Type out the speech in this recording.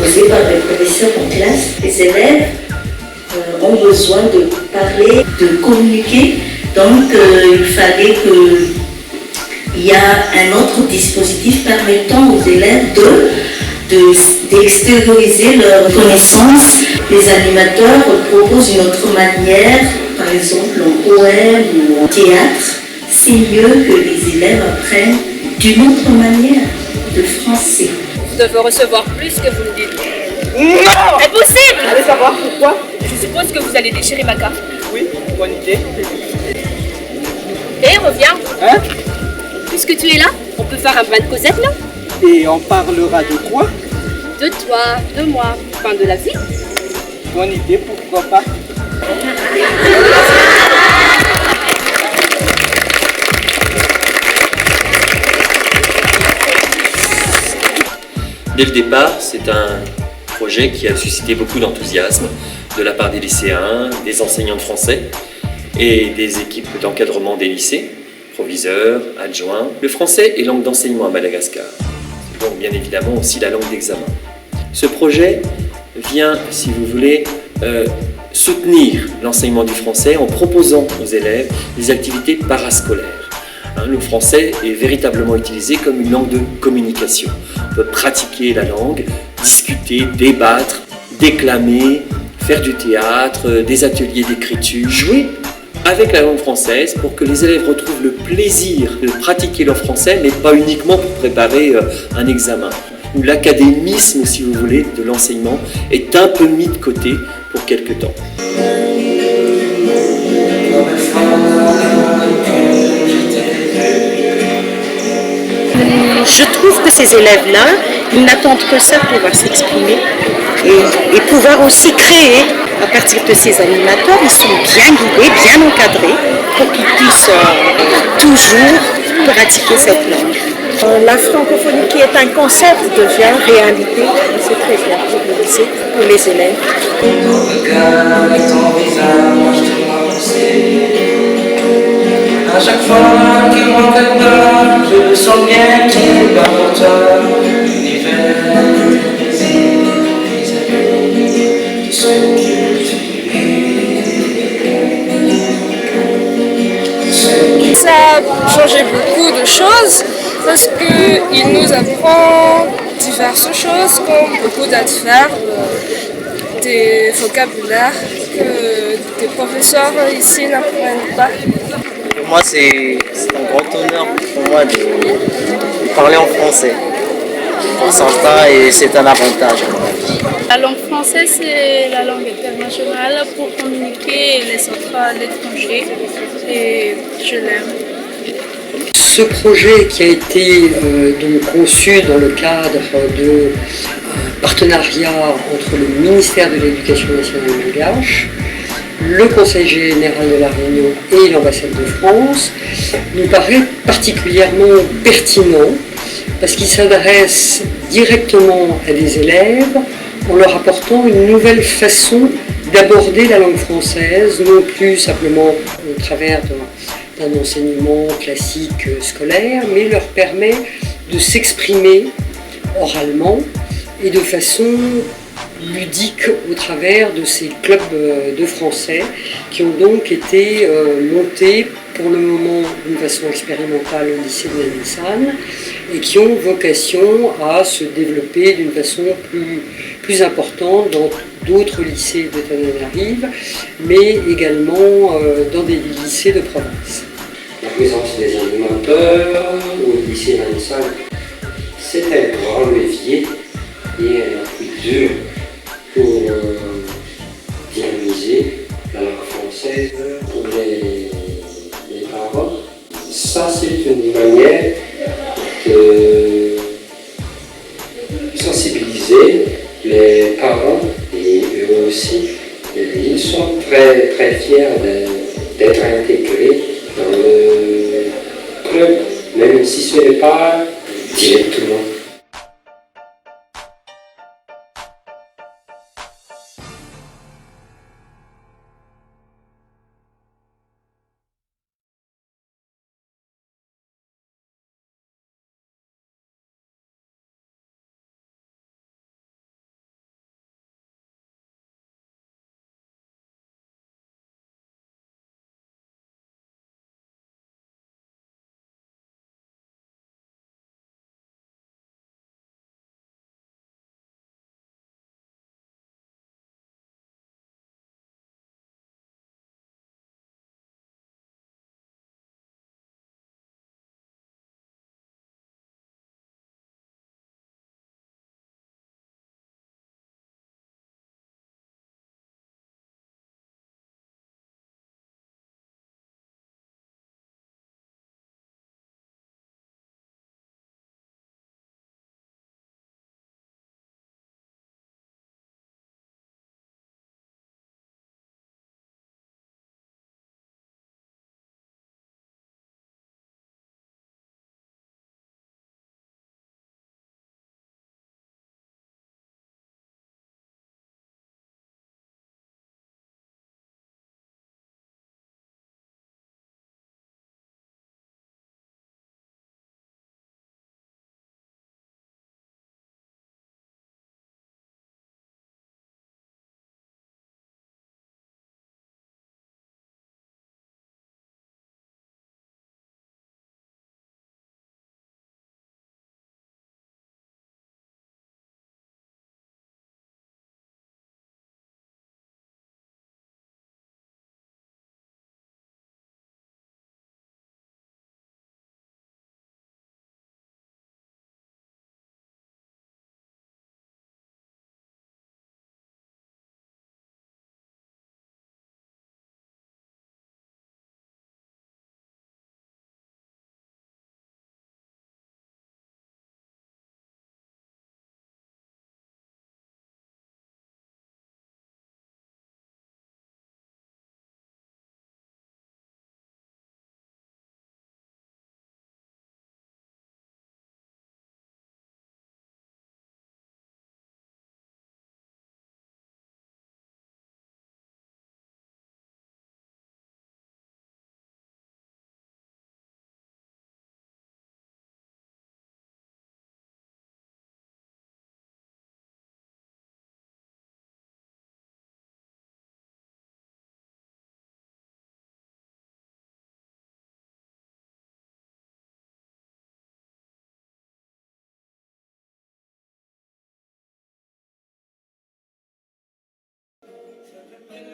posée par les professeurs en classe. Les élèves ont besoin de parler, de communiquer. Donc il fallait qu'il y ait un autre dispositif permettant aux élèves d'extérioriser leurs connaissances. Les animateurs proposent une autre manière, par exemple en poème ou en théâtre. C'est mieux que les élèves apprennent d'une autre manière de français. Vous devez recevoir plus que vous ne dites. Non! Impossible! Allez savoir pourquoi? Je suppose que vous allez déchirer ma carte. Oui, bonne idée. Et reviens. Hein? Puisque tu es là, on peut faire un brin de causette là? Et on parlera de quoi? De toi, de moi, enfin de la vie. Bonne idée, pourquoi pas? Dès le départ, c'est un projet qui a suscité beaucoup d'enthousiasme de la part des lycéens, des enseignants de français et des équipes d'encadrement des lycées, proviseurs, adjoints. Le français est langue d'enseignement à Madagascar, donc bien évidemment aussi la langue d'examen. Ce projet vient, si vous voulez, soutenir l'enseignement du français en proposant aux élèves des activités parascolaires. Le français est véritablement utilisé comme une langue de communication. On peut pratiquer la langue, discuter, débattre, déclamer, faire du théâtre, des ateliers d'écriture, jouer avec la langue française pour que les élèves retrouvent le plaisir de pratiquer leur français, mais pas uniquement pour préparer un examen. Où l'académisme, si vous voulez, de l'enseignement est un peu mis de côté pour quelque temps. Je trouve que ces élèves-là, ils n'attendent que ça pour pouvoir s'exprimer et pouvoir aussi créer à partir de ces animateurs. Ils sont bien guidés, bien encadrés pour qu'ils puissent toujours pratiquer cette langue. La francophonie qui est un concept devient réalité. C'est très bien pour le lycée, pour les élèves. À chaque fois qu'il me regarde, je sens bien qu'il est pas moteur. L'univers de ce que tu es. Ça a changé beaucoup de choses parce qu'il nous apprend diverses choses comme beaucoup d'adverbes, des vocabulaires que des professeurs ici n'apprennent pas. Pour moi, c'est un grand honneur pour moi de parler en français. On s'entend et c'est un avantage. La langue française, c'est la langue internationale pour communiquer et les autres à l'étranger. Et je l'aime. Ce projet qui a été donc conçu dans le cadre de partenariat entre le ministère de l'Éducation nationale malgache, le Conseil général de la Réunion et l'ambassade de France, nous paraît particulièrement pertinent parce qu'il s'adresse directement à des élèves en leur apportant une nouvelle façon d'aborder la langue française, non plus simplement au travers d'un enseignement classique scolaire, mais leur permet de s'exprimer oralement et de façon ludique au travers de ces clubs de français qui ont donc été montés pour le moment d'une façon expérimentale au lycée de Nanissan et qui ont vocation à se développer d'une façon plus importante dans d'autres lycées de Tananarive, mais également dans des lycées de province. La présence des animateurs au lycée Nanissan, c'est un grand levier et un appui dur pour dynamiser la langue française pour les parents. Ça, c'est une manière de sensibiliser les parents et eux aussi. Et ils sont très, très fiers d'être intégrés dans le club, même si ce n'est pas directement